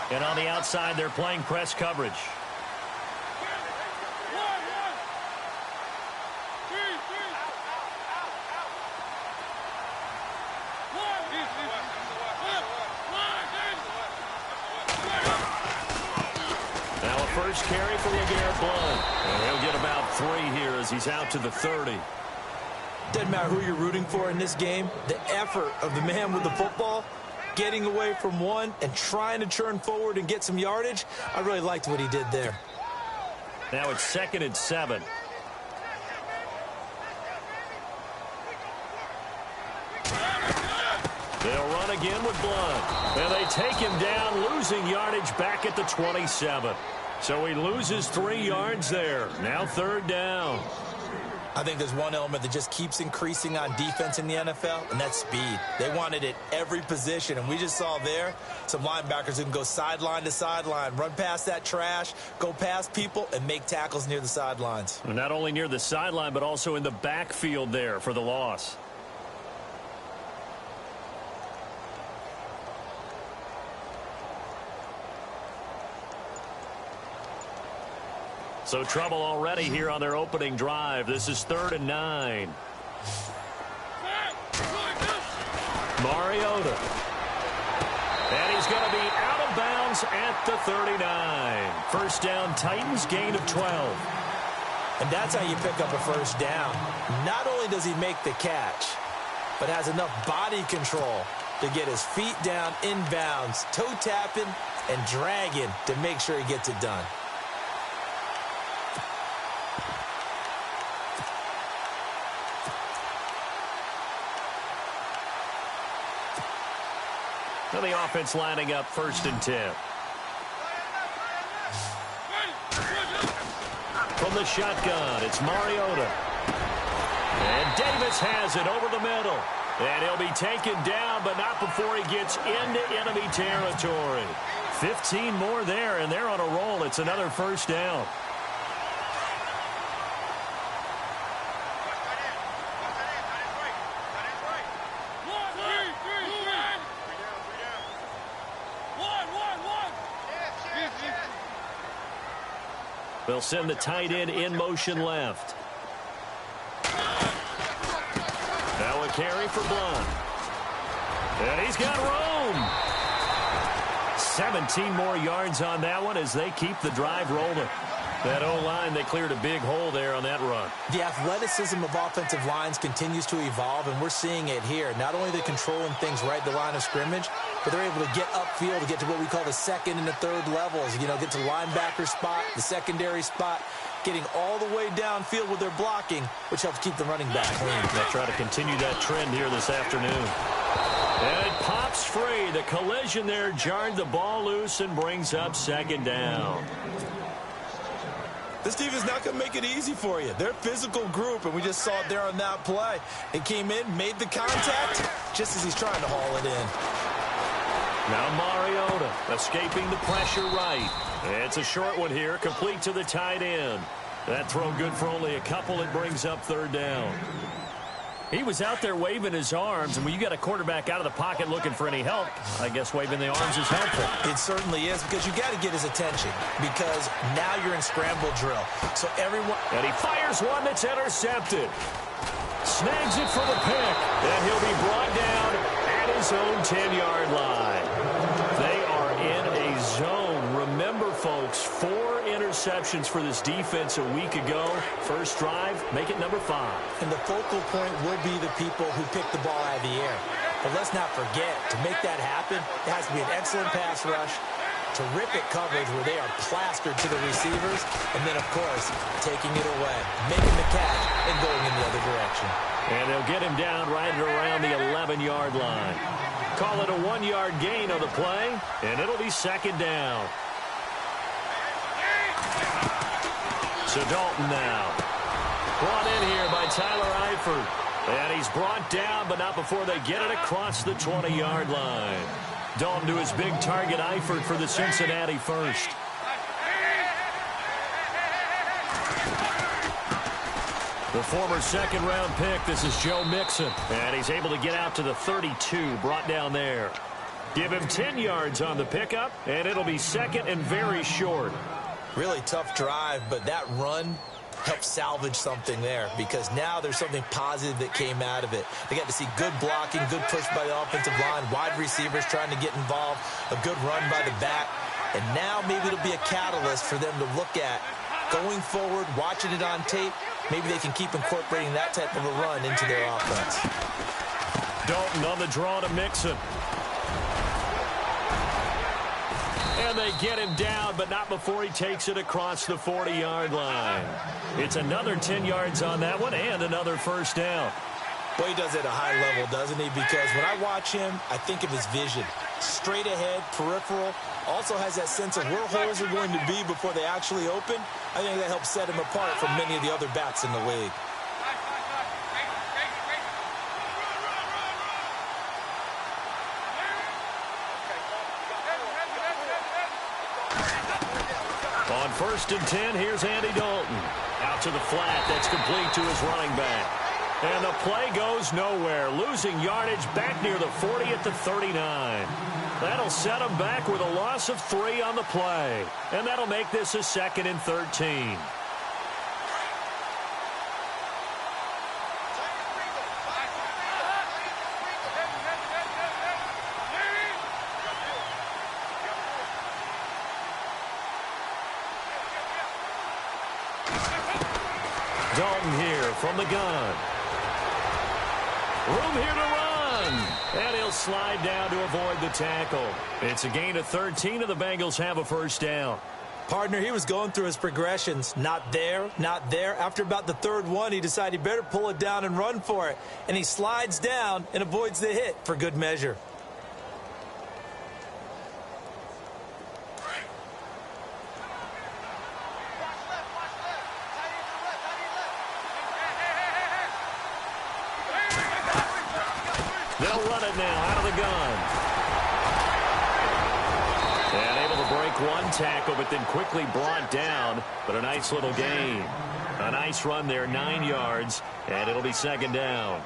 And on the outside, they're playing press coverage. Now a first carry for LeGarrette Blount. And he'll get about 3 here as he's out to the 30. Doesn't matter who you're rooting for in this game. The effort of the man with the football, getting away from one and trying to turn forward and get some yardage, I really liked what he did there. Now it's 2nd and 7. They'll run again with Blount. And they take him down, losing yardage back at the 27. So he loses 3 yards there. Now 3rd down. I think there's one element that just keeps increasing on defense in the NFL, and that's speed. They want it at every position, and we just saw there some linebackers who can go sideline to sideline, run past that trash, go past people, and make tackles near the sidelines. Not only near the sideline, but also in the backfield there for the loss. So trouble already here on their opening drive. This is 3rd and 9. Mariota. And he's going to be out of bounds at the 39. First down, Titans, gain of 12. And that's how you pick up a first down. Not only does he make the catch, but has enough body control to get his feet down inbounds, toe tapping and dragging to make sure he gets it done. Now the offense lining up 1st and 10. From the shotgun, it's Mariota. And Davis has it over the middle. And he'll be taken down, but not before he gets into enemy territory. 15 more there, and they're on a roll. It's another first down. They'll send the tight end in motion left. Now a carry for Blount. And he's got room. 17 more yards on that one as they keep the drive rolling. That O-line, they cleared a big hole there on that run. The athleticism of offensive lines continues to evolve, and we're seeing it here. Not only are they controlling things right at the line of scrimmage, but they're able to get upfield to get to what we call the 2nd and the 3rd levels. You know, get to the linebacker spot, the secondary spot, getting all the way downfield with their blocking, which helps keep the running back clean. They'll try to continue that trend here this afternoon. And it pops free. The collision there jarred the ball loose and brings up 2nd down. This team is not going to make it easy for you. They're a physical group, and we just saw it there on that play. It came in, made the contact, just as he's trying to haul it in. Now Mariota escaping the pressure right. It's a short one here, complete to the tight end. That throw good for only a couple. It brings up 3rd down. He was out there waving his arms, and when you got a quarterback out of the pocket looking for any help, I guess waving the arms is helpful. It certainly is, because you got to get his attention, because now you're in scramble drill. So everyone... And he fires one that's intercepted. Snags it for the pick, and he'll be brought down at his own 10-yard line. They are in a zone. Remember, folks, 4 interceptions for this defense a week ago. First drive, make it number 5. And the focal point will be the people who pick the ball out of the air. But let's not forget, to make that happen, it has to be an excellent pass rush, terrific coverage where they are plastered to the receivers, and then, of course, taking it away, making the catch, and going in the other direction. And they'll get him down right around the 11-yard line. Call it a 1-yard gain on the play, and it'll be 2nd down. So Dalton now. Brought in here by Tyler Eifert. And he's brought down, but not before they get it across the 20-yard line. Dalton to his big target, Eifert, for the Cincinnati first. The former 2nd-round pick, this is Joe Mixon. And he's able to get out to the 32, brought down there. Give him 10 yards on the pickup, and it'll be second and very short. Really tough drive, but that run helped salvage something there because now there's something positive that came out of it. They got to see good blocking, good push by the offensive line, wide receivers trying to get involved, a good run by the back, and now maybe it'll be a catalyst for them to look at going forward, watching it on tape. Maybe they can keep incorporating that type of a run into their offense. Dalton on the draw to Mixon. And they get him down, but not before he takes it across the 40-yard line. It's another 10 yards on that one and another first down. Well, he does it at a high level, doesn't he? Because when I watch him, I think of his vision. Straight ahead, peripheral, also has that sense of where holes are going to be before they actually open. I think that helps set him apart from many of the other backs in the league. On 1st and 10, here's Andy Dalton. Out to the flat, that's complete to his running back. And the play goes nowhere, losing yardage back near the 40 at the 39. That'll set him back with a loss of 3 on the play. And that'll make this a 2nd and 13. Dalton here from the gun. Room here to run. And he'll slide down to avoid the tackle. It's a gain of 13, and the Bengals have a first down. Partner, he was going through his progressions. Not there, not there. After about the 3rd one, he decided he better pull it down and run for it. And he slides down and avoids the hit for good measure. They'll run it now out of the gun. And able to break one tackle, but then quickly brought down. But a nice little gain. A nice run there, 9 yards, and it'll be 2nd down.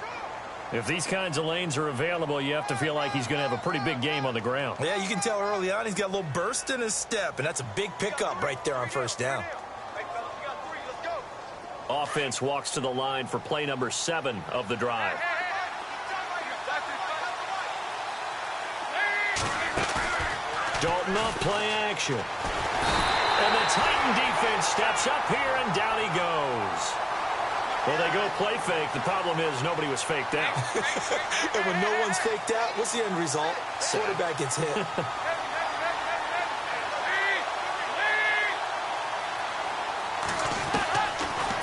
If these kinds of lanes are available, you have to feel like he's going to have a pretty big game on the ground. Yeah, you can tell early on he's got a little burst in his step, and that's a big pickup right there on 1st down. Offense walks to the line for play number 7 of the drive. Dalton off play action. And the Titan defense steps up here, and down he goes. Well, they go play fake. The problem is nobody was faked out. And when no one's faked out, what's the end result? Quarterback gets hit.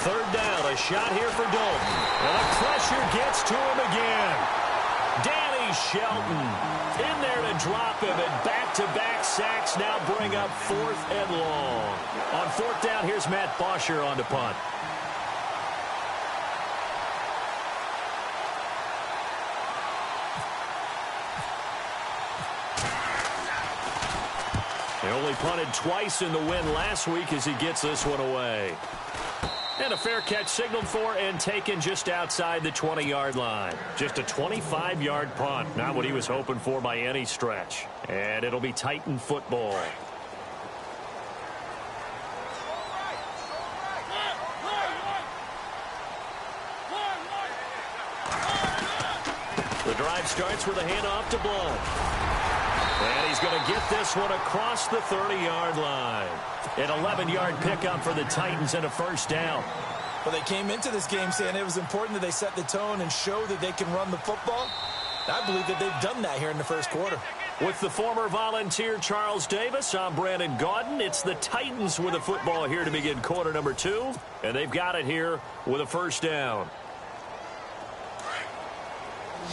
3rd down, a shot here for Dalton. And the pressure gets to him again. Danny Shelton in there to drop him, and back-to-back sacks now bring up 4th and long. On 4th down, here's Matt Bosher on the punt. He only punted twice in the win last week as he gets this one away. And a fair catch signaled for and taken just outside the 20-yard line. Just a 25-yard punt. Not what he was hoping for by any stretch. And it'll be Titan football. The drive starts with a handoff to Blunt. And he's going to get this one across the 30-yard line. An 11-yard pickup for the Titans and a first down. Well, they came into this game saying it was important that they set the tone and show that they can run the football. I believe that they've done that here in the 1st quarter. With the former Volunteer Charles Davis, I'm Brandon Gaudin. It's the Titans with the football here to begin quarter number 2. And they've got it here with a first down.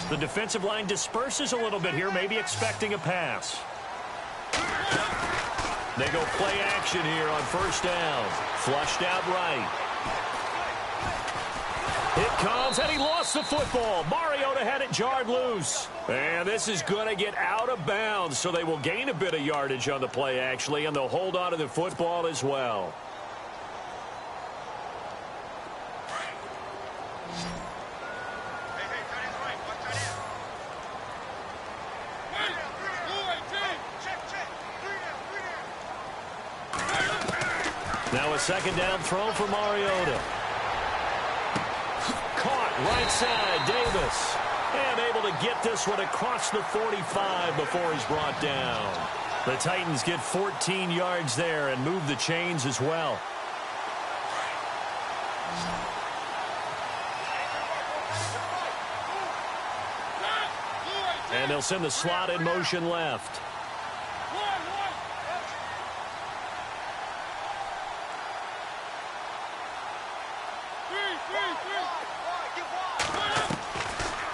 The defensive line disperses a little bit here, maybe expecting a pass. They go play action here on 1st down. Flushed out right. It comes, and he lost the football. Mariota had it jarred loose. And this is going to get out of bounds, so they will gain a bit of yardage on the play, actually, and they'll hold on to the football as well. Now a second down throw for Mariota. Caught right side, Davis. And able to get this one across the 45 before he's brought down. The Titans get 14 yards there and move the chains as well. And they'll send the slot in motion left.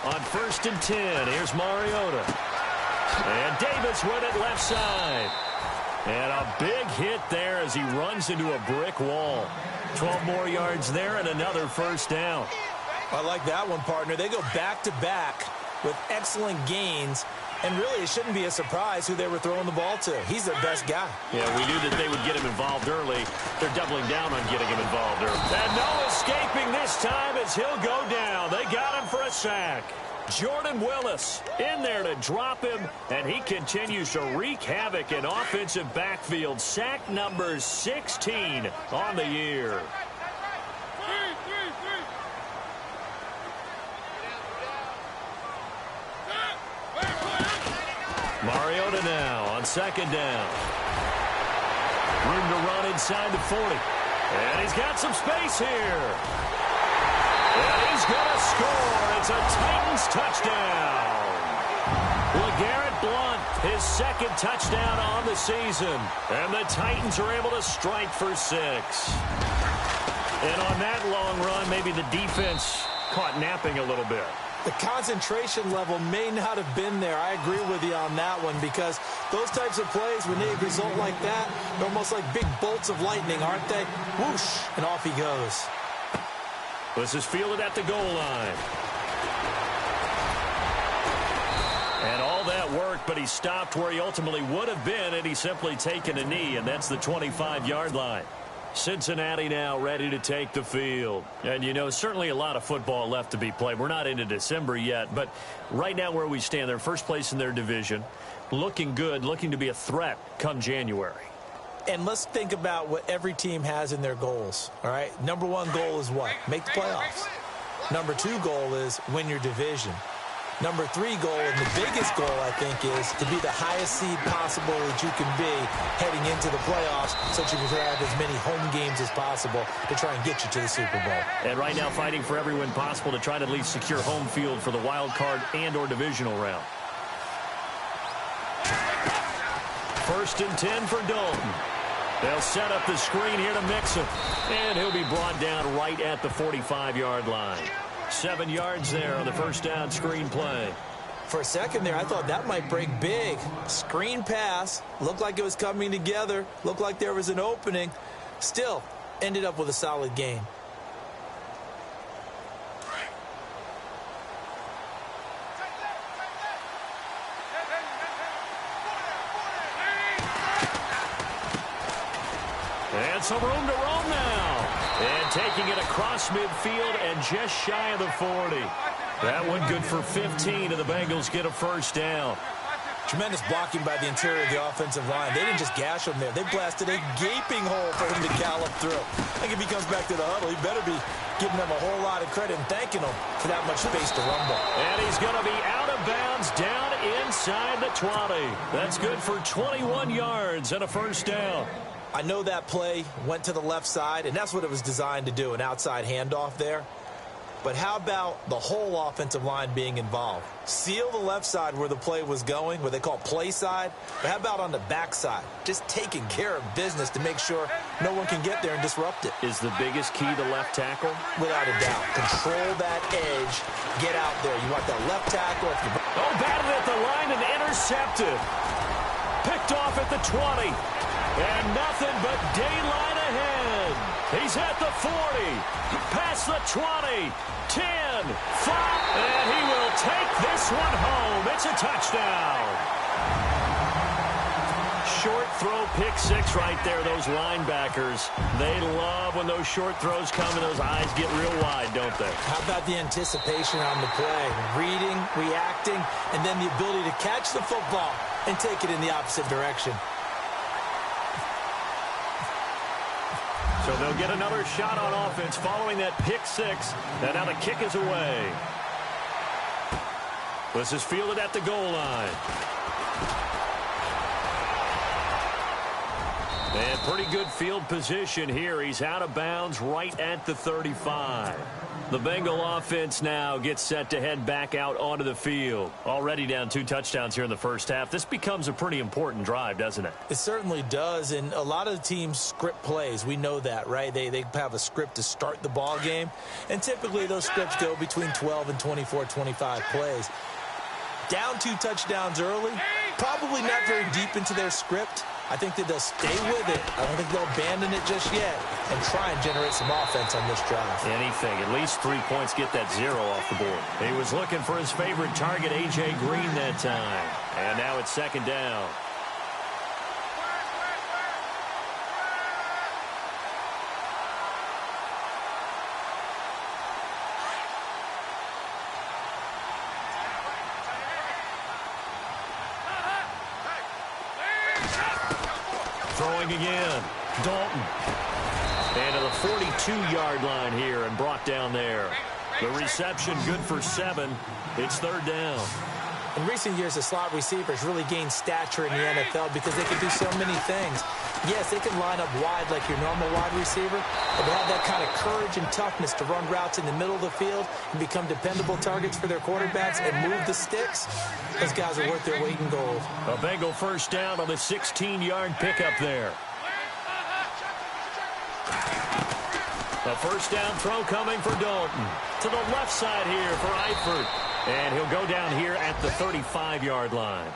On 1st and 10, here's Mariota. And Davis with it left side. And a big hit there as he runs into a brick wall. 12 more yards there and another first down. I like that one, partner. They go back-to-back with excellent gains. And really, it shouldn't be a surprise who they were throwing the ball to. He's their best guy. Yeah, we knew that they would get him involved early. They're doubling down on getting him involved early. And no escaping this time as he'll go down. They got him for a sack. Jordan Willis in there to drop him, and he continues to wreak havoc in offensive backfield. Sack number 16 on the year. Mariota now on second down. Room to run inside the 40. And he's got some space here. And he's going to score. It's a Titans touchdown. LeGarrette Blount, his second touchdown on the season. And the Titans are able to strike for 6. And on that long run, maybe the defense caught napping a little bit. The concentration level may not have been there. I agree with you on that one because those types of plays, when they result like that, they're almost like big bolts of lightning, aren't they? Whoosh, and off he goes. This is fielded at the goal line. And all that work, but he stopped where he ultimately would have been, and he's simply taken a knee, and that's the 25-yard line. Cincinnati now ready to take the field. And, you know, certainly a lot of football left to be played. We're not into December yet, but right now where we stand, they're first place in their division, looking good, looking to be a threat come January. And let's think about what every team has in their goals, all right? Number one goal is what? Make the playoffs. Number two goal is win your division. Number three goal, and the biggest goal, I think, is to be the highest seed possible that you can be heading into the playoffs so that you can have as many home games as possible to try and get you to the Super Bowl. And right now fighting for every win possible to try to at least secure home field for the wild card and or divisional round. 1st and 10 for Dalton. They'll set up the screen here to Mixon. And he'll be brought down right at the 45-yard line. 7 yards there on the first down screen play. For a second there, I thought that might break big. Screen pass. Looked like it was coming together. Looked like there was an opening. Still, ended up with a solid gain. And some room to roam now. And taking it across midfield and just shy of the 40. That one good for 15, and the Bengals get a first down. Tremendous blocking by the interior of the offensive line. They didn't just gash him there. They blasted a gaping hole for him to gallop through. I think if he comes back to the huddle, he better be giving them a whole lot of credit and thanking them for that much space to rumble. And he's going to be out of bounds down inside the 20. That's good for 21 yards and a first down. I know that play went to the left side, and that's what it was designed to do, an outside handoff there. But how about the whole offensive line being involved? Seal the left side where the play was going, what they call play side. But how about on the back side? Just taking care of business to make sure no one can get there and disrupt it. Is the biggest key to left tackle? Without a doubt. Control that edge. Get out there. You want that left tackle. Oh, battled at the line and intercepted. Picked off at the 20. And nothing but daylight ahead. He's at the 40, past the 20, 10, 5, and he will take this one home. It's a touchdown. Short throw, pick six right there, those linebackers. They love when those short throws come and those eyes get real wide, don't they? How about the anticipation on the play? Reading, reacting, and then the ability to catch the football and take it in the opposite direction. So they'll get another shot on offense following that pick six. And now the kick is away. This is fielded at the goal line. And pretty good field position here. He's out of bounds right at the 35. The Bengal offense now gets set to head back out onto the field. Already down 2 touchdowns here in the first half. This becomes a pretty important drive, doesn't it? It certainly does, and a lot of the teams script plays. We know that, right? They have a script to start the ball game, and typically those scripts go between 12 and 24, 25 plays. Down 2 touchdowns early, probably not very deep into their script. I think that they'll stay with it. I don't think they'll abandon it just yet and try and generate some offense on this drive. Anything. At least 3 points, get that 0 off the board. He was looking for his favorite target, A.J. Green, that time. And now it's second down. Throwing again. Dalton. And to the 42-yard line here and brought down there. The reception good for 7. It's third down. In recent years, the slot receivers really gained stature in the NFL because they can do so many things. Yes, they can line up wide like your normal wide receiver, but they have that kind of courage and toughness to run routes in the middle of the field and become dependable targets for their quarterbacks and move the sticks. Those guys are worth their weight in gold. A Bengal first down on the 16-yard pickup there. A first down throw coming for Dalton. To the left side here for Eifert. And he'll go down here at the 35-yard line.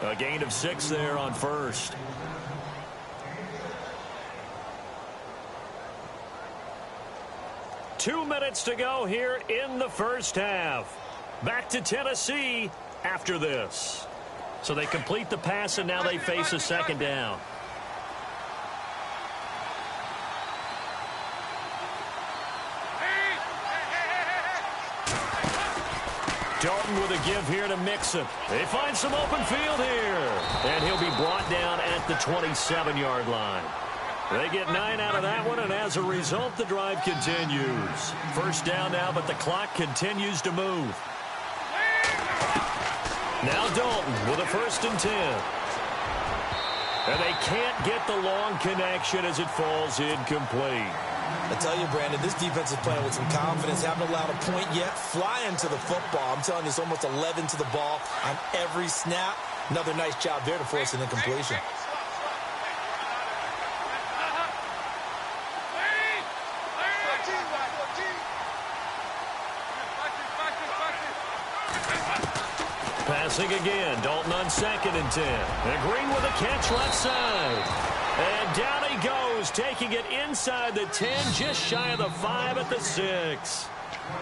A gain of 6 there on first. Two minutes to go here in the first half. Back to Tennessee after this. So they complete the pass, and now they face a second down. Dalton with a give here to Mixon. They find some open field here. And he'll be brought down at the 27-yard line. They get 9 out of that one, and as a result, the drive continues. First down now, but the clock continues to move. Now Dalton with a 1st and 10. And they can't get the long connection as it falls incomplete. I tell you, Brandon, this defense is playing with some confidence. Haven't allowed a point yet. Flying to the football. I'm telling you, it's almost 11 to the ball on every snap. Another nice job there to force an incompletion. Passing again. Dalton on 2nd and 10. And Green with a catch left side. And down he goes, taking it inside the 10, just shy of the 5 at the 6.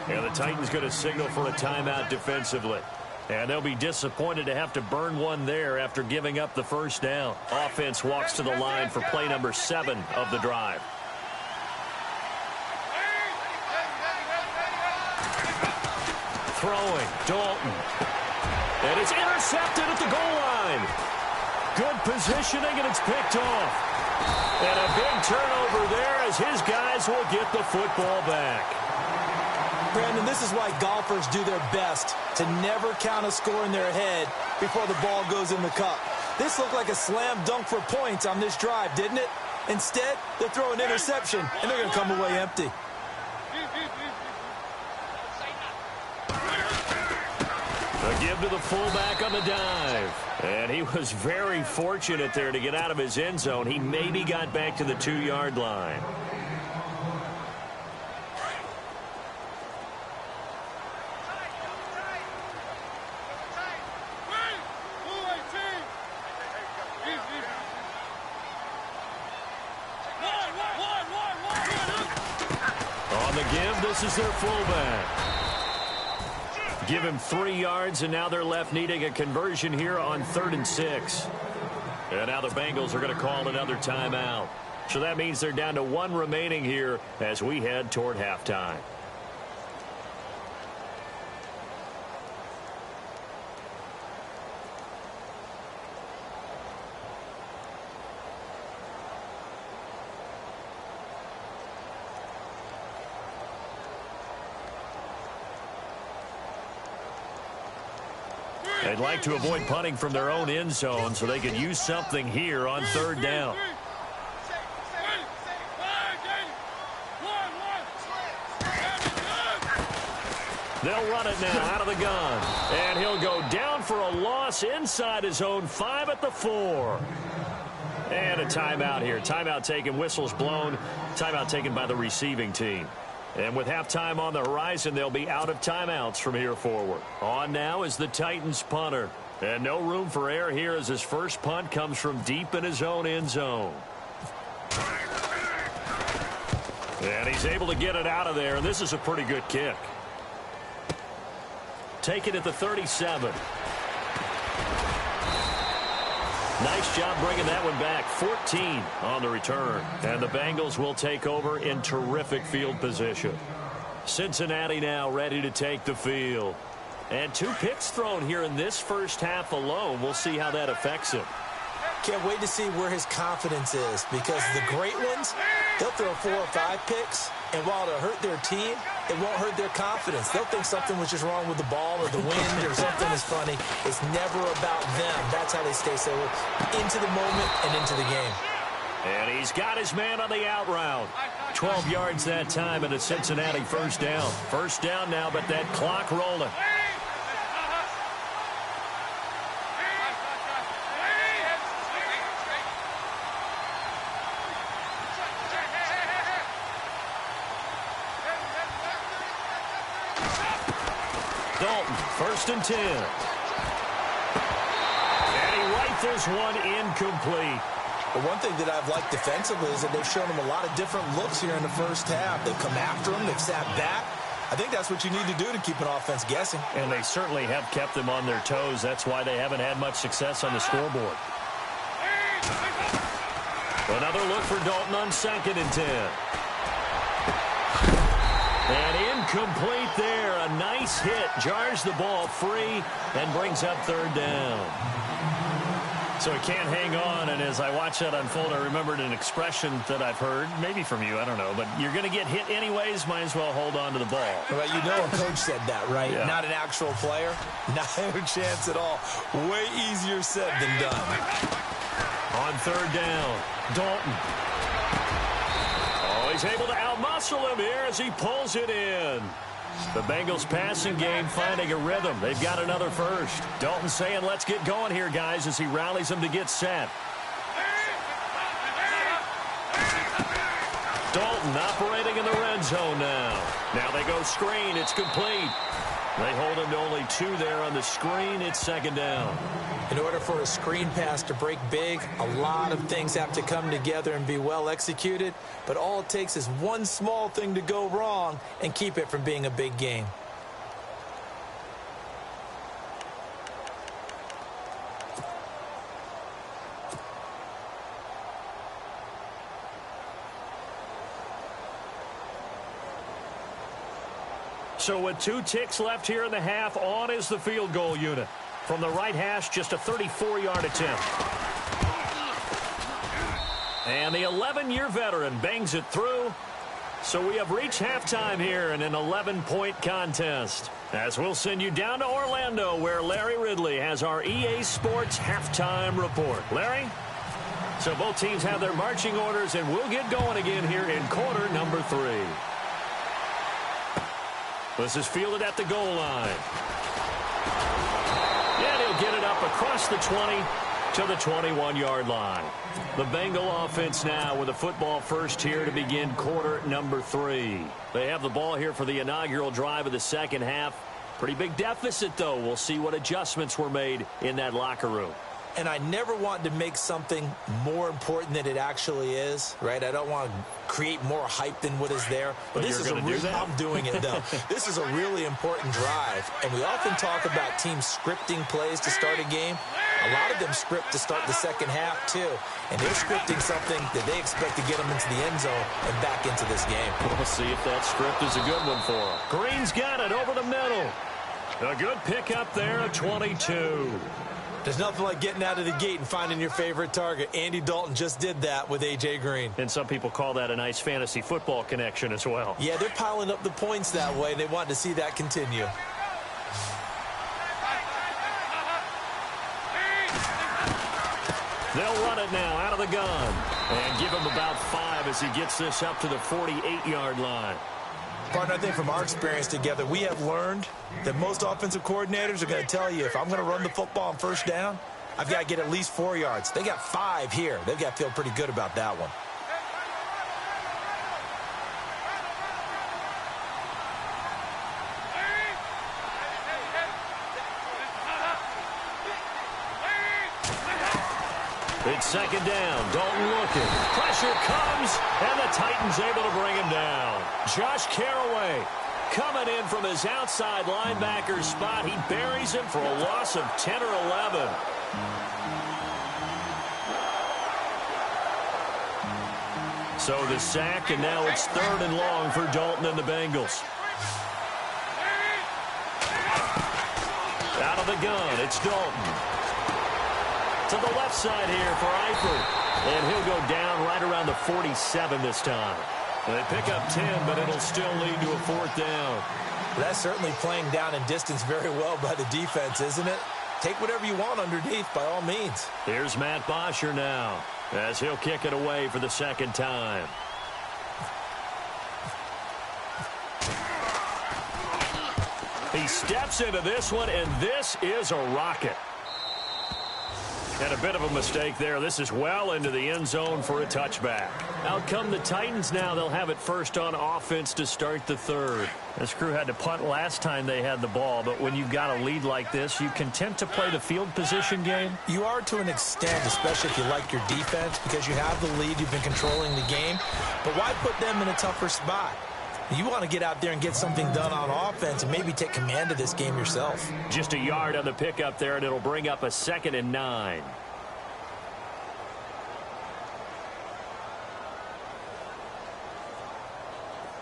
And the Titans going to signal for a timeout defensively. And they'll be disappointed to have to burn one there after giving up the first down. Offense walks to the line for play number 7 of the drive. Throwing, Dalton. And it's intercepted at the goal line. Good positioning, and it's picked off. And a big turnover there as his guys will get the football back. Brandon, this is why golfers do their best to never count a score in their head before the ball goes in the cup. This looked like a slam dunk for points on this drive, didn't it? Instead, they're throwing interception, and they're going to come away empty. A give to the fullback on the dive. And he was very fortunate there to get out of his end zone. He maybe got back to the 2-yard line. On the give, this is their fullback. Give him 3 yards, and now they're left needing a conversion here on 3rd and 6. And now the Bengals are going to call another timeout. So that means they're down to 1 remaining here as we head toward halftime. They'd like to avoid punting from their own end zone so they could use something here on third down. They'll run it now out of the gun. And he'll go down for a loss inside his own 5 at the 4. And a timeout here. Timeout taken, whistles blown. Timeout taken by the receiving team. And with halftime on the horizon, they'll be out of timeouts from here forward. On now is the Titans punter. And no room for error here as his first punt comes from deep in his own end zone. And he's able to get it out of there, and this is a pretty good kick. Take it at the 37. Nice job bringing that one back. 14 on the return. And the Bengals will take over in terrific field position. Cincinnati now ready to take the field. And 2 picks thrown here in this first half alone. We'll see how that affects him. Can't wait to see where his confidence is, because the great ones, they'll throw 4 or 5 picks, and while it'll hurt their team, it won't hurt their confidence. They'll think something was just wrong with the ball or the wind or something is funny. It's never about them. That's how they stay so into the moment and into the game. And he's got his man on the out route. 12 yards that time, and a Cincinnati first down. First down now, but that clock rolling. Dalton, 1st and 10. And he rifles one incomplete. But one thing that I've liked defensively is that they've shown him a lot of different looks here in the first half. They've come after him. They've sat back. I think that's what you need to do to keep an offense guessing. And they certainly have kept them on their toes. That's why they haven't had much success on the scoreboard. Another look for Dalton on 2nd and 10. And incomplete there. A nice hit. Jars the ball free and brings up 3rd down. So he can't hang on, and as I watch that unfold, I remembered an expression that I've heard, maybe from you, I don't know, but you're going to get hit anyways, might as well hold on to the ball. Well, you know a coach said that, right? Yeah. Not an actual player. Not a chance at all. Way easier said than done. On 3rd down, Dalton. Oh, he's able to outmuscle him here as he pulls it in. The Bengals passing game finding a rhythm. They've got another first. Dalton saying, let's get going here, guys, as he rallies them to get set. Dalton operating in the red zone now. Now they go screen. It's complete. They hold him to only 2 there on the screen. It's 2nd down. In order for a screen pass to break big, a lot of things have to come together and be well executed. But all it takes is one small thing to go wrong and keep it from being a big game. So with 2 ticks left here in the half, on is the field goal unit. From the right hash, just a 34-yard attempt. And the 11-year veteran bangs it through. So we have reached halftime here in an 11-point contest. As we'll send you down to Orlando, where Larry Ridley has our EA Sports halftime report. Larry? So both teams have their marching orders, and we'll get going again here in quarter number 3. This is fielded at the goal line. And he'll get it up across the 20 to the 21-yard line. The Bengal offense now with a football first here to begin quarter number 3. They have the ball here for the inaugural drive of the second half. Pretty big deficit, though. We'll see what adjustments were made in that locker room. And I never want to make something more important than it actually is, right? I don't want to create more hype than what is there. But this is I'm doing it, though. This is a really important drive. And we often talk about teams scripting plays to start a game. A lot of them script to start the second half, too. And they're scripting something that they expect to get them into the end zone and back into this game. We'll see if that script is a good one for them. Green's got it over the middle. A good pickup there at 22. There's nothing like getting out of the gate and finding your favorite target. Andy Dalton just did that with A.J. Green. And some people call that a nice fantasy football connection as well. Yeah, they're piling up the points that way. They want to see that continue. They'll run it now out of the gun. And give him about 5 as he gets this up to the 48-yard line. Partner, I think from our experience together, we have learned that most offensive coordinators are going to tell you, if I'm going to run the football on first down, I've got to get at least 4 yards. They got 5 here. They've got to feel pretty good about that one. It's second down. Dalton looking. Pressure comes, and the Titans able to bring him down. Josh Carraway coming in from his outside linebacker spot. He buries him for a loss of 10 or 11. So the sack, and now it's 3rd and long for Dalton and the Bengals. Out of the gun, it's Dalton. To the left side here for Eifert. And he'll go down right around the 47 this time. They pick up 10, but it'll still lead to a 4th down. That's certainly playing down in distance very well by the defense, isn't it? Take whatever you want underneath, by all means. Here's Matt Bosher now, as he'll kick it away for the 2nd time. He steps into this one, and this is a rocket. And a bit of a mistake there. This is well into the end zone for a touchback. Out come the Titans now. They'll have it first on offense to start the 3rd. This crew had to punt last time they had the ball, but when you've got a lead like this, you content to play the field position game? You are to an extent, especially if you like your defense, because you have the lead, you've been controlling the game. But why put them in a tougher spot? You want to get out there and get something done on offense and maybe take command of this game yourself. Just a yard on the pickup there, and it'll bring up a 2nd and 9.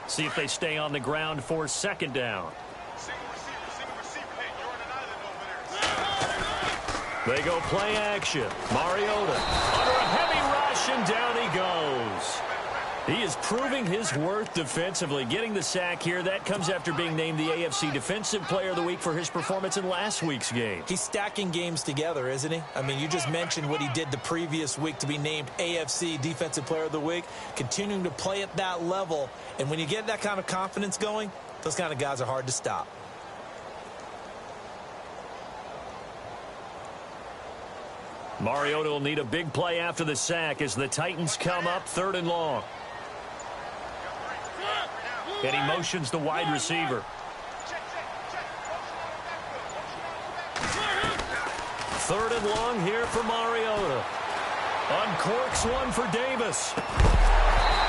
See if they stay on the ground for 2nd down. They go play action. Mariota under a heavy rush, and down he goes. He is proving his worth defensively, getting the sack here. That comes after being named the AFC Defensive Player of the Week for his performance in last week's game. He's stacking games together, isn't he? I mean, you just mentioned what he did the previous week to be named AFC Defensive Player of the Week, continuing to play at that level. And when you get that kind of confidence going, those kind of guys are hard to stop. Mariota will need a big play after the sack as the Titans come up 3rd and long. And he motions the wide receiver. 3rd and long here for Mariota. Uncorks one for Davis.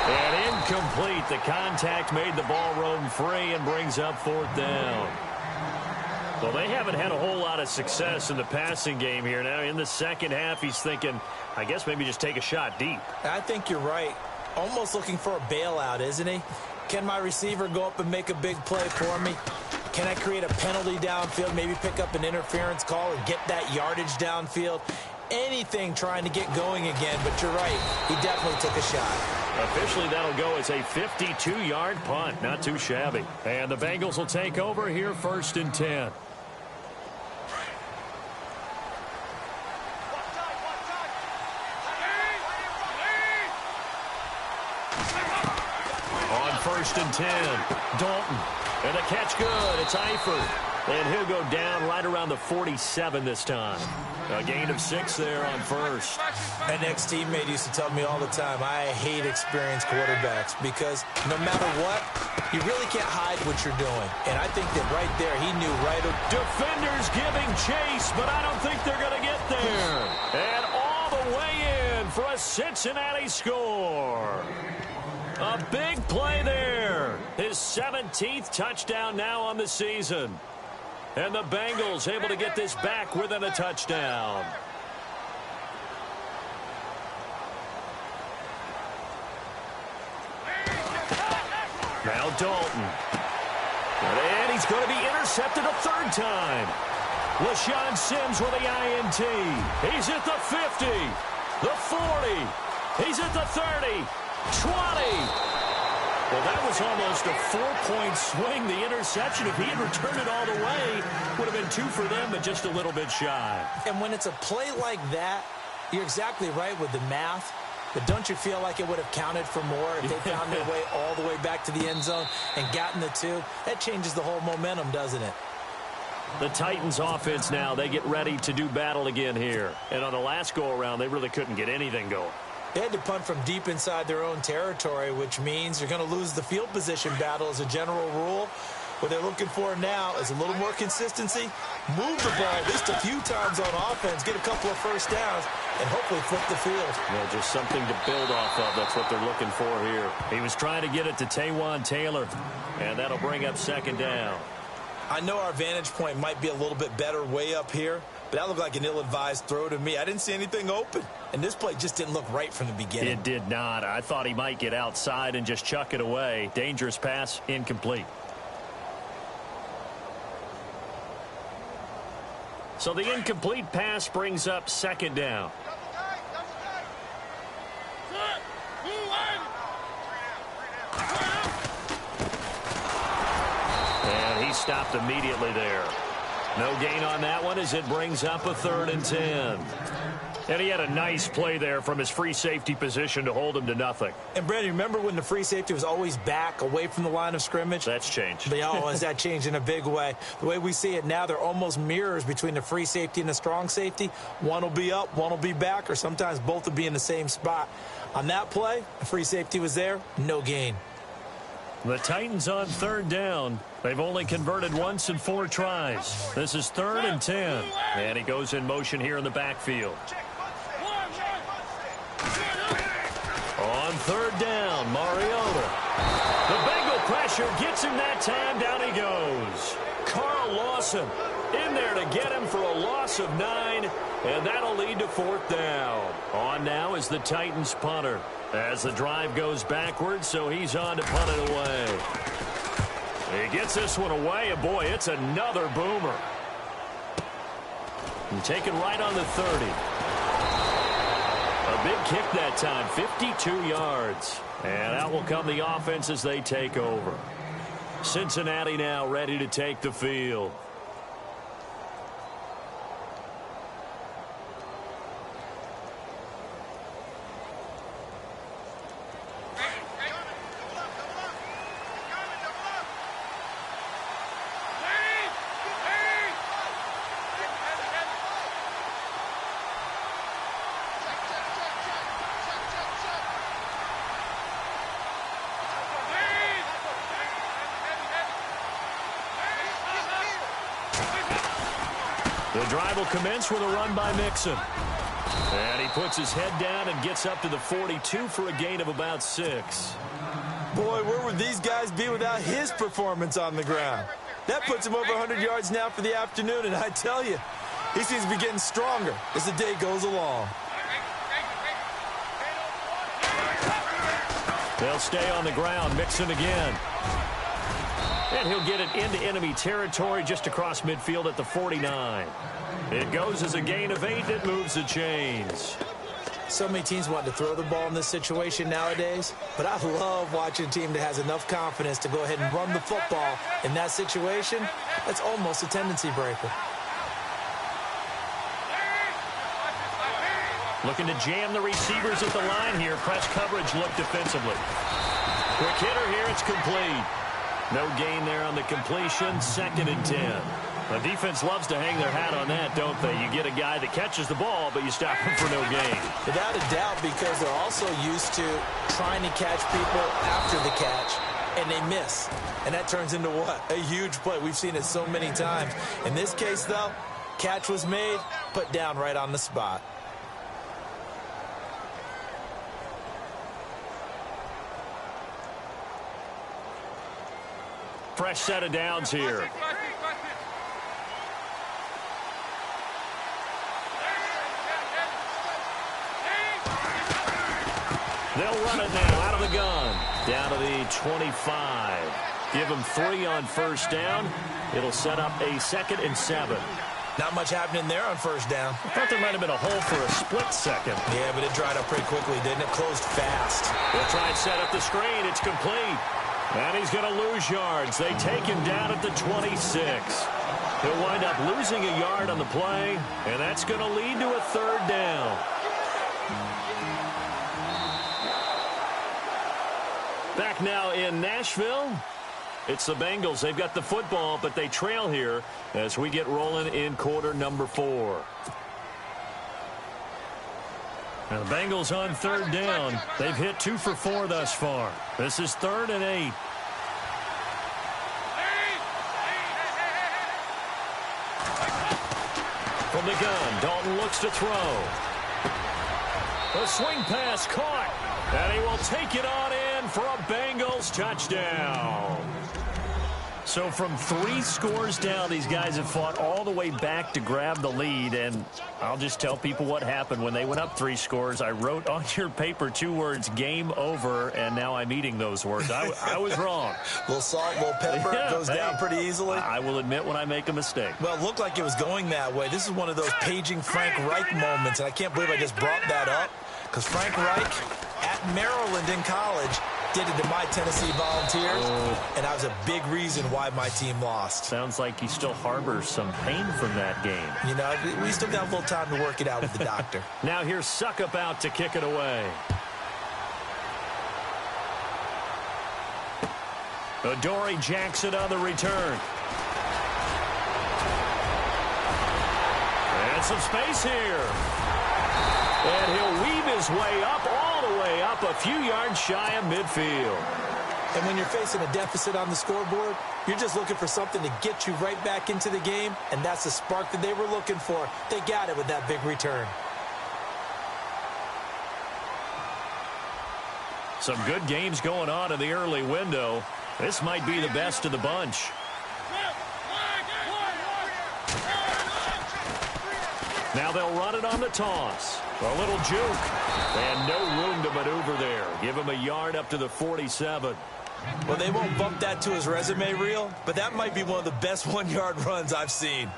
And incomplete. The contact made the ball roam free and brings up 4th down. Well, they haven't had a whole lot of success in the passing game here. Now, in the second half, he's thinking, I guess maybe just take a shot deep. I think you're right. Almost looking for a bailout, isn't he? Can my receiver go up and make a big play for me? Can I create a penalty downfield, maybe pick up an interference call and get that yardage downfield? Anything trying to get going again, but you're right. He definitely took a shot. Officially, that'll go as a 52-yard punt. Not too shabby. And the Bengals will take over here 1st and 10. On 1st and 10, Dalton. And the catch good. It's Eifert. And he'll go down right around the 47 this time. A gain of 6 there on 1st. An ex-teammate used to tell me all the time, I hate experienced quarterbacks because no matter what, you really can't hide what you're doing. And I think that right there, he knew right. Defenders giving chase, but I don't think they're going to get there. And all the way in for a Cincinnati score. A big play there. His 17th touchdown now on the season. And the Bengals able to get this back within a touchdown. Now Dalton. And he's going to be intercepted a 3rd time. LaShawn Sims with the INT. He's at the 50, the 40. He's at the 30. 20. Well, that was almost a 4-point swing. The interception, if he had returned it all the way, would have been 2 for them, but just a little bit shy. And when it's a play like that, You're exactly right with the math, but don't you feel like it would have counted for more if they found their way all the way back to the end zone and gotten the 2? That changes the whole momentum, doesn't it? The Titans offense now, they get ready to do battle again here. And on the last go-around, they really couldn't get anything going. They had to punt from deep inside their own territory, which means you're going to lose the field position battle as a general rule. What they're looking for now is a little more consistency, move the ball just a few times on offense, get a couple of first downs, and hopefully flip the field. Well, just something to build off of. That's what they're looking for here. He was trying to get it to Taywan Taylor, and that'll bring up second down. I know our vantage point might be a little bit better way up here, but that looked like an ill-advised throw to me. I didn't see anything open, and this play just didn't look right from the beginning. It did not. I thought he might get outside and just chuck it away. Dangerous pass, incomplete. So the incomplete pass brings up second down. And he stopped immediately there. No gain on that one as it brings up a 3rd and 10. And he had a nice play there from his free safety position to hold him to nothing. And, Brandon, remember when the free safety was always back away from the line of scrimmage? That's changed. Has that changed in a big way? The way we see it now, they're almost mirrors between the free safety and the strong safety. One will be up, one will be back, or sometimes both will be in the same spot. On that play, the free safety was there, no gain. The Titans on 3rd down. They've only converted once in 4 tries. This is 3rd and 10. And he goes in motion here in the backfield. On 3rd down, Mariota. The Bengal pressure gets him that time. Down he goes. Carl Lawson in there to get him for a loss of 9. And that'll lead to 4th down. On now is the Titans punter. As the drive goes backwards, so he's on to punt it away. He gets this one away, and boy, it's another boomer. And taken right on the 30. A big kick that time, 52 yards. And out will come the offense as they take over. Cincinnati now ready to take the field. The drive will commence with a run by Mixon. And he puts his head down and gets up to the 42 for a gain of about 6. Boy, where would these guys be without his performance on the ground? That puts him over 100 yards now for the afternoon, and I tell you, he seems to be getting stronger as the day goes along. They'll stay on the ground. Mixon again. And he'll get it into enemy territory just across midfield at the 49. It goes as a gain of 8. It moves the chains. So many teams want to throw the ball in this situation nowadays, but I love watching a team that has enough confidence to go ahead and run the football. In that situation, that's almost a tendency breaker. Looking to jam the receivers at the line here. Press coverage look defensively. Quick hitter here. It's complete. No gain there on the completion. 2nd and 10. The defense loves to hang their hat on that, don't they? You get a guy that catches the ball, but you stop him for no gain. Without a doubt, because they're also used to trying to catch people after the catch, and they miss. And that turns into what? A huge play. We've seen it so many times. In this case, though, catch was made, put down right on the spot. Fresh set of downs here. They'll run it now out of the gun. Down to the 25. Give them 3 on first down. It'll set up a 2nd and 7. Not much happening there on first down. I thought there might have been a hole for a split second. Yeah, but it dried up pretty quickly, didn't it? Closed fast. They'll try and set up the screen. It's complete. And he's going to lose yards. They take him down at the 26. He'll wind up losing a yard on the play, and that's going to lead to a 3rd down. Back now in Nashville. It's the Bengals. They've got the football, but they trail here as we get rolling in quarter number 4. Now the Bengals on third down. They've hit 2 for 4 thus far. This is 3rd and 8. From the gun, Dalton looks to throw. The swing pass caught, and he will take it on in for a Bengals touchdown. So from 3 scores down, these guys have fought all the way back to grab the lead, and I'll just tell people what happened when they went up 3 scores. I wrote on your paper 2 words, game over, and now I'm eating those words. I was wrong. A little salt, a little pepper, goes down pretty easily. I will admit when I make a mistake. Well, it looked like it was going that way. This is one of those paging Frank Reich moments, and I can't believe I just brought that up, because Frank Reich at Maryland in college did it to my Tennessee Volunteers, and that was a big reason why my team lost. Sounds like he still harbors some pain from that game. You know, we still got a little time to work it out with the doctor. Now here's Suckup out to kick it away. Adoree Jackson on the return. And some space here. And he'll weave his way up, all the way up, a few yards shy of midfield. And when you're facing a deficit on the scoreboard, you're just looking for something to get you right back into the game, and that's the spark that they were looking for. They got it with that big return. Some good games going on in the early window. This might be the best of the bunch. Now they'll run it on the toss. A little juke. And no room to maneuver there. Give him a yard up to the 47. Well, they won't bump that to his resume reel, but that might be one of the best 1-yard runs I've seen.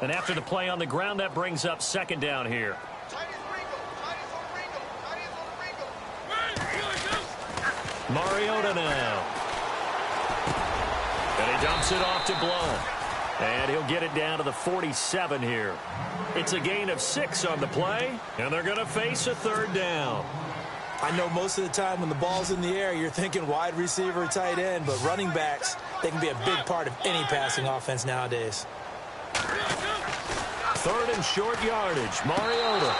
And after the play on the ground, that brings up 2nd down here. Mariota now. And he dumps it off to Blunt. And he'll get it down to the 47 here. It's a gain of 6 on the play, and they're going to face a 3rd down. I know most of the time when the ball's in the air, you're thinking wide receiver, tight end, but running backs, they can be a big part of any passing offense nowadays. 3rd and short yardage, Mariota.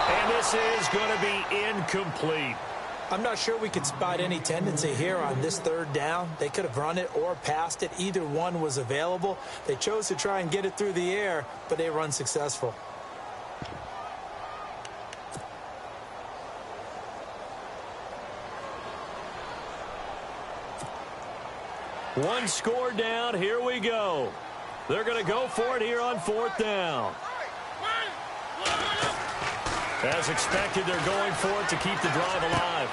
And this is going to be incomplete. I'm not sure we could spot any tendency here on this 3rd down. They could have run it or passed it. Either one was available. They chose to try and get it through the air, but they were unsuccessful. One score down. Here we go. They're going to go for it here on 4th down. As expected, they're going for it to keep the drive alive.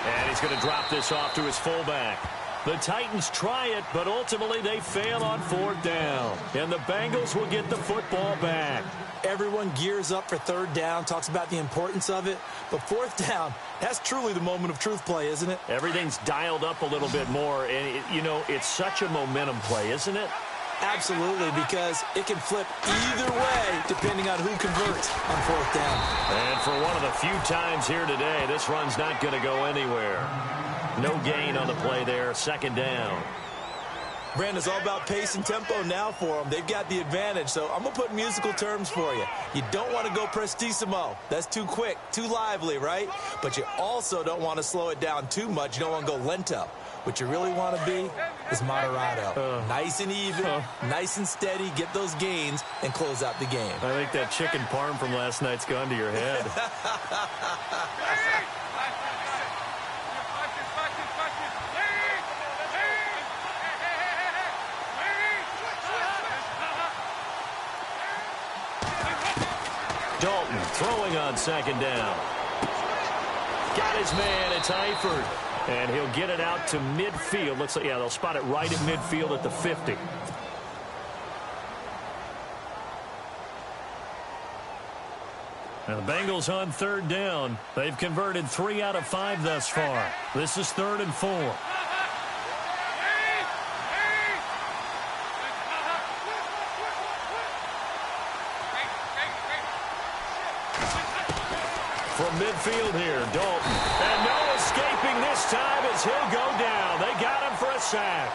And he's going to drop this off to his fullback. The Titans try it, but ultimately they fail on 4th down. And the Bengals will get the football back. Everyone gears up for 3rd down, talks about the importance of it. But 4th down, that's truly the moment of truth play, isn't it? Everything's dialed up a little bit more. And, you know, it's such a momentum play, isn't it? Absolutely, because it can flip either way depending on who converts on 4th down. And for one of the few times here today, this run's not going to go anywhere. No gain on the play there, 2nd down. Brandon, it's all about pace and tempo now for them. They've got the advantage, so I'm going to put musical terms for you. You don't want to go prestissimo. That's too quick, too lively, right? But you also don't want to slow it down too much. You don't want to go lento. What you really want to be is moderato. Nice and even, nice and steady, get those gains, and close out the game. I think that chicken parm from last night's gone to your head. Dalton throwing on 2nd down. Got his man, it's Eifert. And he'll get it out to midfield. Looks like, yeah, they'll spot it right at midfield at the 50. And the Bengals on third down. They've converted 3 out of 5 thus far. This is 3rd and 4. From midfield here, Dalton. And no escaping this time as he'll go down. They got him for a sack.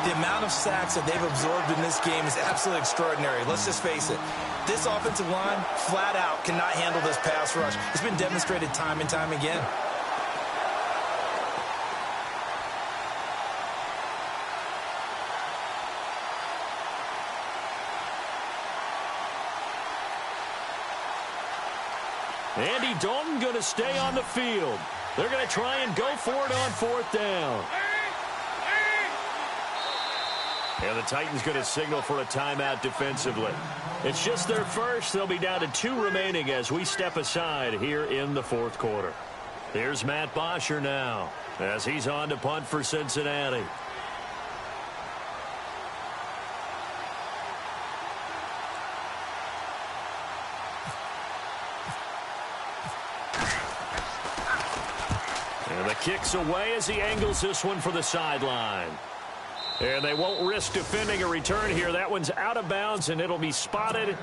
The amount of sacks that they've absorbed in this game is absolutely extraordinary. Let's just face it. This offensive line, flat out, cannot handle this pass rush. It's been demonstrated time and time again. Andy Dalton going to stay on the field. They're going to try and go for it on 4th down. And the Titans going to signal for a timeout defensively. It's just their first. They'll be down to 2 remaining as we step aside here in the 4th quarter. Here's Matt Bosher now as he's on to punt for Cincinnati. And the kick's away as he angles this one for the sideline. And they won't risk defending a return here. That one's out of bounds, and it'll be spotted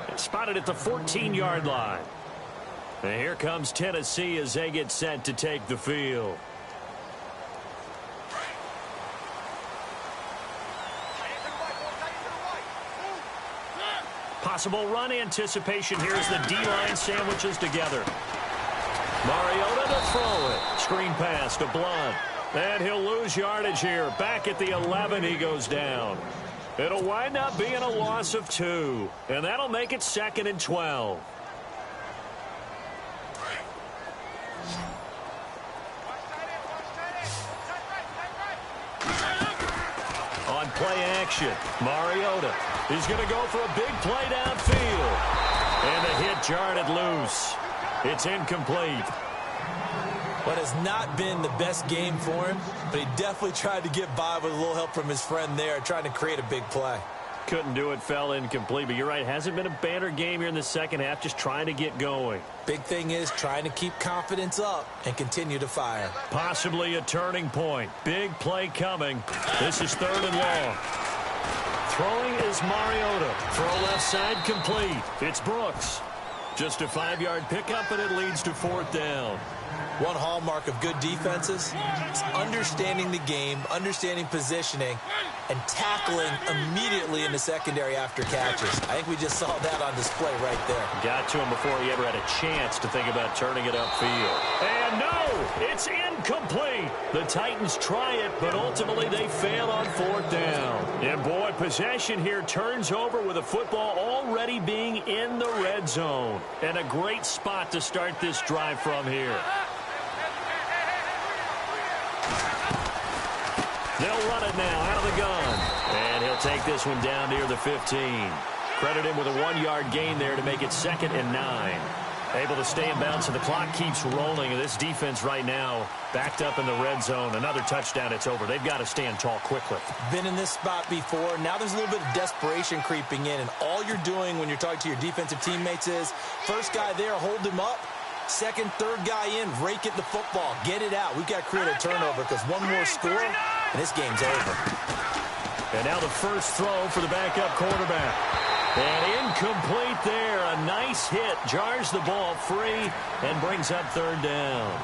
at the 14-yard line. And here comes Tennessee as they get set to take the field. Possible run anticipation here as the D-line sandwiches together. Mariota to throw it. Screen pass to Blunt. And he'll lose yardage here. Back at the 11, he goes down. It'll wind up being a loss of 2. And that'll make it 2nd and 12. On play action, Mariota. He's going to go for a big play downfield. And the hit jarred it loose. It's incomplete. What has not been the best game for him, but he definitely tried to get by with a little help from his friend there, trying to create a big play. Couldn't do it, fell incomplete, but you're right, hasn't been a banner game here in the second half, just trying to get going. Big thing is trying to keep confidence up and continue to fire. Possibly a turning point. Big play coming. This is 3rd and long. Throwing is Mariota. Throw left side complete. It's Brooks. Just a 5-yard pickup, and it leads to 4th down. One hallmark of good defenses is understanding the game, understanding positioning, and tackling immediately in the secondary after catches. I think we just saw that on display right there. Got to him before he ever had a chance to think about turning it upfield. And no, it's incomplete. The Titans try it, but ultimately they fail on 4th down. And boy, possession here turns over with the football already being in the red zone. And a great spot to start this drive from here. They'll run it now out of the gun. And he'll take this one down near the 15. Credit him with a 1-yard gain there to make it 2nd and 9. Able to stay in bounds, and the clock keeps rolling. And this defense right now backed up in the red zone. Another touchdown, it's over. They've got to stand tall quickly. Been in this spot before. Now there's a little bit of desperation creeping in. And all you're doing when you're talking to your defensive teammates is, first guy there, hold him up. Second, third guy in, rake at the football. Get it out. We've got to create a turnover because one more score, and this game's over. And now the first throw for the backup quarterback. And incomplete there. A nice hit. Jars the ball free and brings up 3rd down.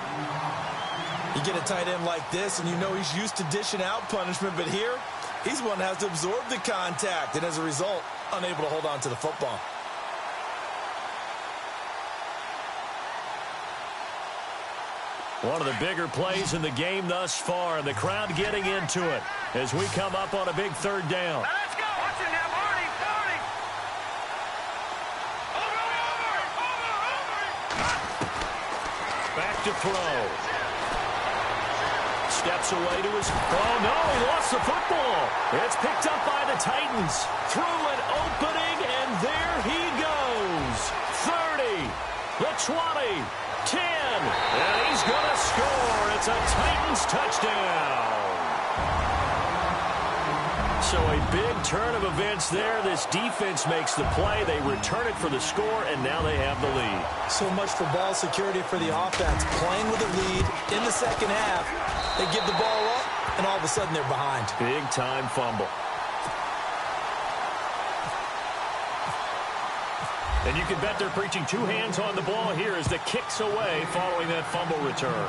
You get a tight end like this, and you know he's used to dishing out punishment, but here, he's one that has to absorb the contact, and as a result, unable to hold on to the football. One of the bigger plays in the game thus far, and the crowd getting into it as we come up on a big 3rd down. Let's go. Watch it now, Marty. Back to throw. Steps away to his... Oh, no, he lost the football. It's picked up by the Titans. Through an opening, and there he goes. 30, the 20, 10, and he's going to score. It's a Titans touchdown. So a big turn of events there. This defense makes the play. They return it for the score, and now they have the lead. So much for ball security for the offense. Playing with a lead in the second half, they give the ball up, and all of a sudden they're behind. Big-time fumble. And you can bet they're preaching two hands on the ball here as the kick's away following that fumble return.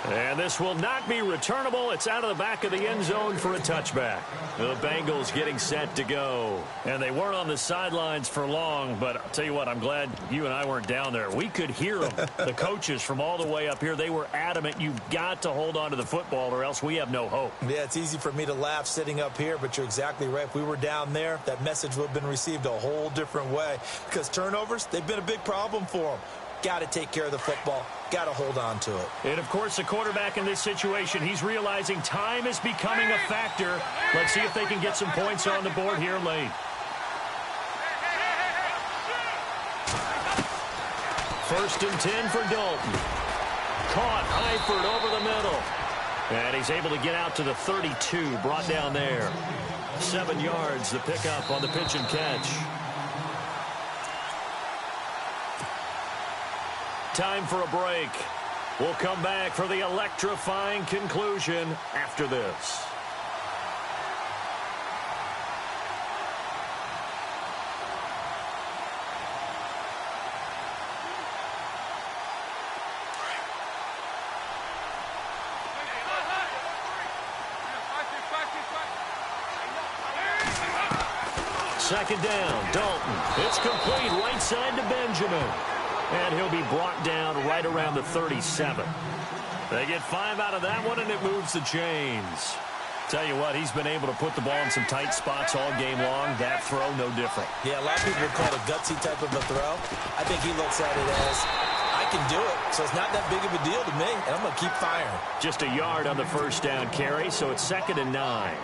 And this will not be returnable. It's out of the back of the end zone for a touchback. The Bengals getting set to go. And they weren't on the sidelines for long, but I'll tell you what, I'm glad you and I weren't down there. We could hear them. The coaches from all the way up here, they were adamant. You've got to hold on to the football or else we have no hope. Yeah, it's easy for me to laugh sitting up here, but you're exactly right. If we were down there, that message would have been received a whole different way. Because turnovers, they've been a big problem for them. Got to take care of the football. Got to hold on to it. And, of course, the quarterback in this situation, he's realizing time is becoming a factor. Let's see if they can get some points on the board here late. First and 10 for Dalton. Caught Eifert over the middle. And he's able to get out to the 32, brought down there. 7 yards, the pickup on the pitch and catch. Time for a break. We'll come back for the electrifying conclusion after this. Second down, Dalton. It's complete right side to Benjamin. And he'll be brought down right around the 37. They get 5 out of that one, and it moves the chains. Tell you what, he's been able to put the ball in some tight spots all game long. That throw, no different. Yeah, a lot of people would call it a gutsy type of a throw. I think he looks at it as, I can do it, so it's not that big of a deal to me, and I'm going to keep firing. Just a yard on the first down carry, so it's 2nd and 9.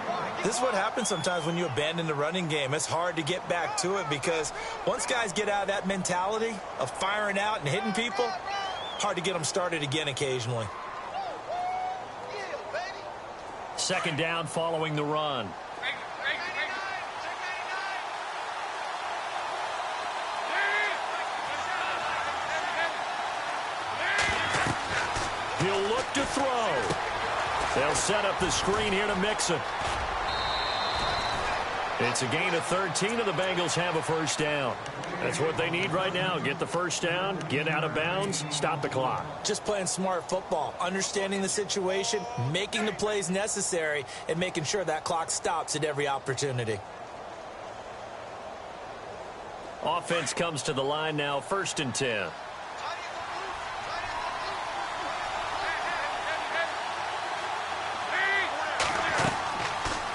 This is what happens sometimes when you abandon the running game. It's hard to get back to it because once guys get out of that mentality of firing out and hitting people, hard to get them started again occasionally. Second down following the run. He'll look to throw. They'll set up the screen here to Mixon. It's a gain of 13, and the Bengals have a first down. That's what they need right now. Get the first down, get out of bounds, stop the clock. Just playing smart football, understanding the situation, making the plays necessary, and making sure that clock stops at every opportunity. Offense comes to the line now, 1st and 10.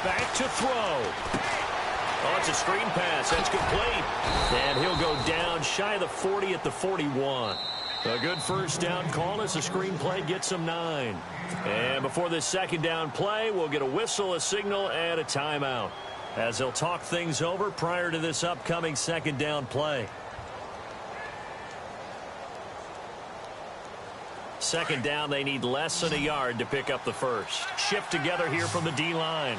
Back to throw. Oh, it's a screen pass. That's complete. And he'll go down shy of the 40 at the 41. A good first down call as the screen play gets him 9. And before this second down play, we'll get a whistle, a signal, and a timeout as they'll talk things over prior to this upcoming second down play. Second down, they need less than a yard to pick up the first. Shift together here from the D-line.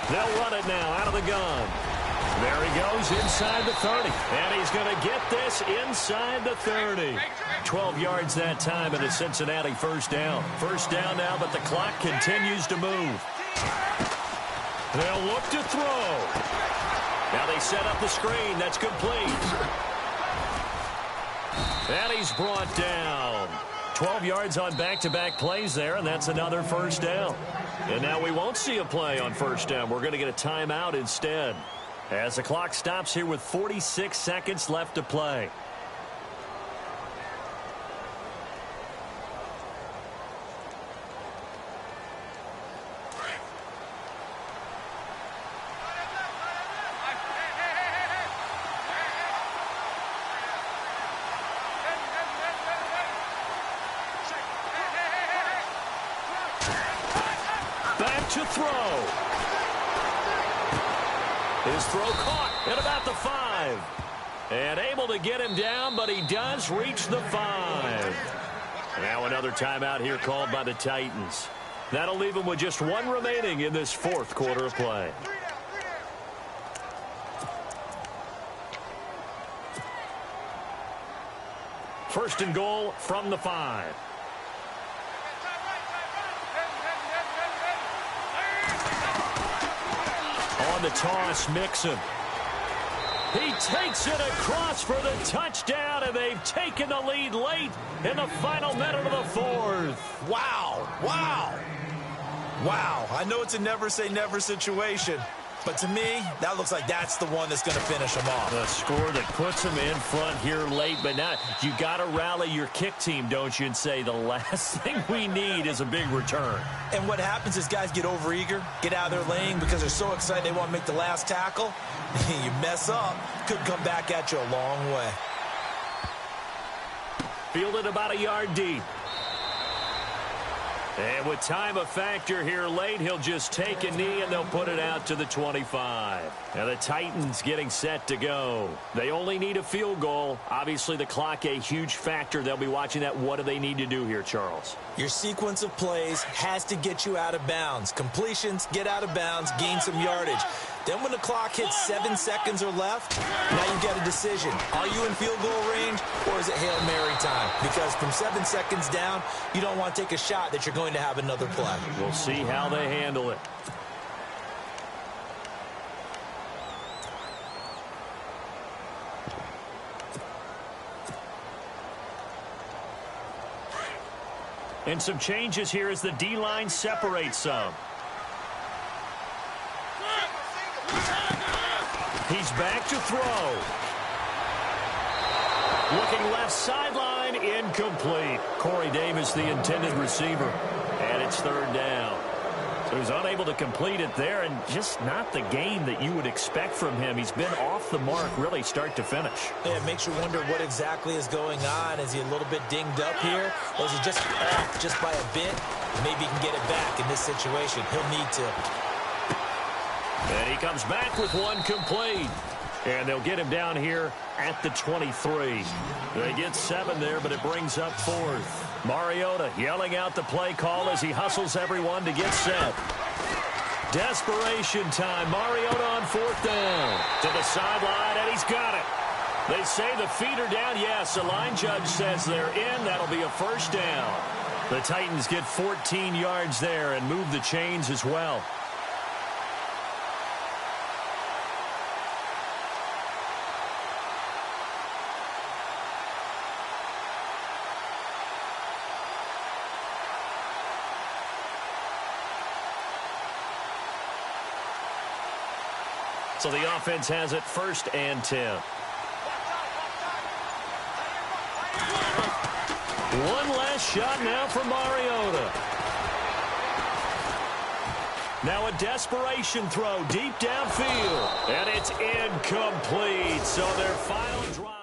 They'll run it now out of the gun. There he goes inside the 30. And he's going to get this inside the 30. 12 yards that time and a Cincinnati first down. First down now, but the clock continues to move. They'll look to throw. Now they set up the screen. That's complete. And he's brought down. 12 yards on back-to-back plays there, and that's another first down. And now we won't see a play on first down. We're going to get a timeout instead as the clock stops here with 46 seconds left to play. To throw. His throw caught at about the 5. And able to get him down, but he does reach the 5. Now another timeout here called by the Titans. That'll leave him with just one remaining in this fourth quarter of play. First and goal from the 5. On the toss, Mixon. He takes it across for the touchdown, and they've taken the lead late in the final minute of the fourth. Wow, wow, wow. I know it's a never-say-never situation, but to me, that looks like that's the one that's going to finish him off. A score that puts him in front here late, but now you got to rally your kick team, don't you, and say the last thing we need is a big return. And what happens is guys get overeager, get out of their lane because they're so excited they want to make the last tackle. You mess up, could come back at you a long way. Fielded about a yard deep. And with time a factor here late, he'll just take a knee and they'll put it out to the 25. And the Titans getting set to go. They only need a field goal. Obviously, the clock a huge factor. They'll be watching that. What do they need to do here, Charles? Your sequence of plays has to get you out of bounds. Completions, get out of bounds, gain some yardage. Then when the clock hits 7 seconds or left, now you get a decision. Are you in field goal range or is it Hail Mary time? Because from 7 seconds down, you don't want to take a shot that you're going to have another play. We'll see how they handle it. And some changes here as the D-line separates some. He's back to throw. Looking left sideline, incomplete. Corey Davis, the intended receiver. And it's third down. So he's unable to complete it there, and just not the game that you would expect from him. He's been off the mark really start to finish. Yeah, it makes you wonder what exactly is going on. Is he a little bit dinged up here? Or is he just off just by a bit? Maybe he can get it back in this situation. He'll need to. And he comes back with one complete. And they'll get him down here at the 23. They get 7 there, but it brings up 4th. Mariota yelling out the play call as he hustles everyone to get set. Desperation time. Mariota on 4th down. To the sideline, and he's got it. They say the feet are down. Yes, the line judge says they're in. That'll be a first down. The Titans get 14 yards there and move the chains as well. So the offense has it 1st and 10. One last shot now from Mariota. Now a desperation throw deep downfield. And it's incomplete. So their final drive.